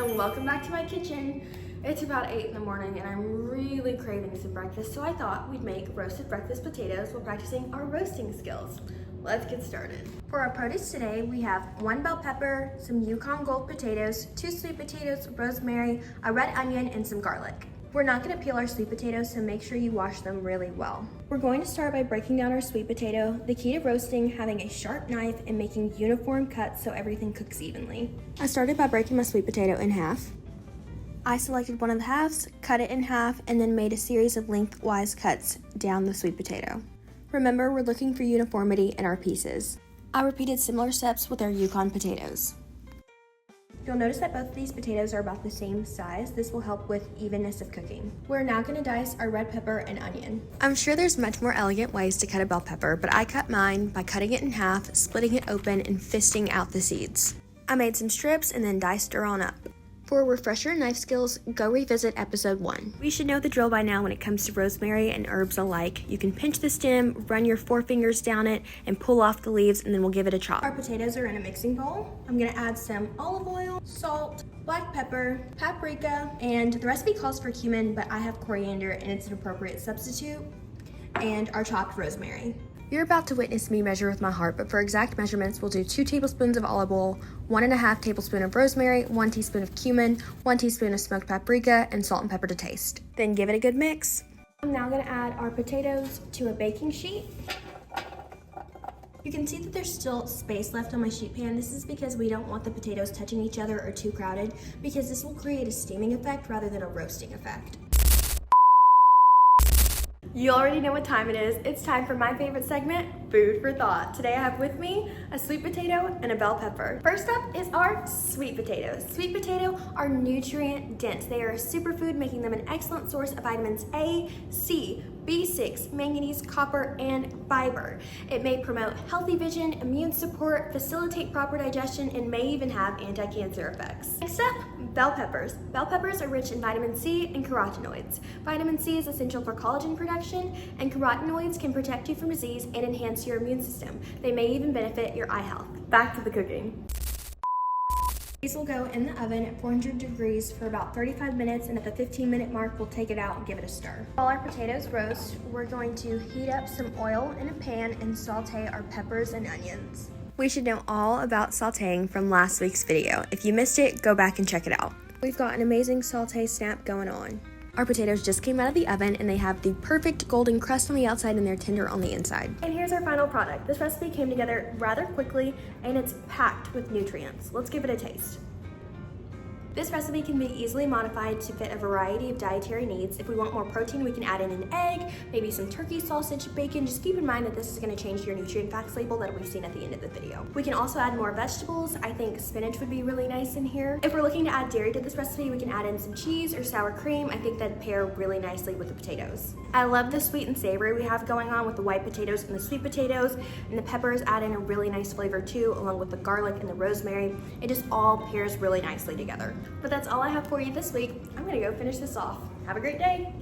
and welcome back to my kitchen. It's about 8 in the morning and I'm really craving some breakfast, so I thought we'd make roasted breakfast potatoes while practicing our roasting skills. Let's get started. For our produce today, we have 1 bell pepper, some Yukon Gold potatoes, 2 sweet potatoes, rosemary, a red onion, and some garlic. We're not going to peel our sweet potatoes, so make sure you wash them really well. We're going to start by breaking down our sweet potato. The key to roasting, having a sharp knife and making uniform cuts so everything cooks evenly. I started by breaking my sweet potato in half. I selected one of the halves, cut it in half, and then made a series of lengthwise cuts down the sweet potato. Remember, we're looking for uniformity in our pieces. I repeated similar steps with our Yukon potatoes. You'll notice that both of these potatoes are about the same size. This will help with evenness of cooking. We're now going to dice our red pepper and onion. I'm sure there's much more elegant ways to cut a bell pepper, but I cut mine by cutting it in half, splitting it open, and fisting out the seeds. I made some strips and then diced her on up. For refresher knife skills, go revisit episode 1. We should know the drill by now when it comes to rosemary and herbs alike. You can pinch the stem, run your forefingers down it, and pull off the leaves, and then we'll give it a chop. Our potatoes are in a mixing bowl. I'm gonna add some olive oil, salt, black pepper, paprika, and the recipe calls for cumin, but I have coriander and it's an appropriate substitute, and our chopped rosemary. You're about to witness me measure with my heart, but for exact measurements, we'll do 2 tablespoons of olive oil, 1.5 tablespoons of rosemary, 1 teaspoon of cumin, 1 teaspoon of smoked paprika, and salt and pepper to taste. Then give it a good mix. I'm now gonna add our potatoes to a baking sheet. You can see that there's still space left on my sheet pan. This is because we don't want the potatoes touching each other or too crowded, because this will create a steaming effect rather than a roasting effect. You already know what time it is. It's time for my favorite segment, Food for Thought. Today I have with me a sweet potato and a bell pepper. First up is our sweet potatoes. Sweet potato are nutrient dense. They are a superfood, making them an excellent source of vitamins A, C, B6, manganese, copper, and fiber. It may promote healthy vision, immune support, facilitate proper digestion, and may even have anti-cancer effects. Next up, bell peppers. Bell peppers are rich in vitamin C and carotenoids. Vitamin C is essential for collagen production, and carotenoids can protect you from disease and enhance your immune system. They may even benefit your eye health. Back to the cooking. These will go in the oven at 400 degrees for about 35 minutes, and at the 15-minute mark, we'll take it out and give it a stir. While our potatoes roast, we're going to heat up some oil in a pan and saute our peppers and onions. We should know all about sauteing from last week's video. If you missed it, go back and check it out. We've got an amazing saute snap going on. Our potatoes just came out of the oven and they have the perfect golden crust on the outside and they're tender on the inside. And here's our final product. This recipe came together rather quickly and it's packed with nutrients. Let's give it a taste. This recipe can be easily modified to fit a variety of dietary needs. If we want more protein, we can add in an egg, maybe some turkey sausage, bacon. Just keep in mind that this is going to change your nutrient facts label that we've seen at the end of the video. We can also add more vegetables. I think spinach would be really nice in here. If we're looking to add dairy to this recipe, we can add in some cheese or sour cream. I think that'd pair really nicely with the potatoes. I love the sweet and savory we have going on with the white potatoes and the sweet potatoes, and the peppers add in a really nice flavor too, along with the garlic and the rosemary. It just all pairs really nicely together. But that's all I have for you this week. I'm gonna go finish this off. Have a great day.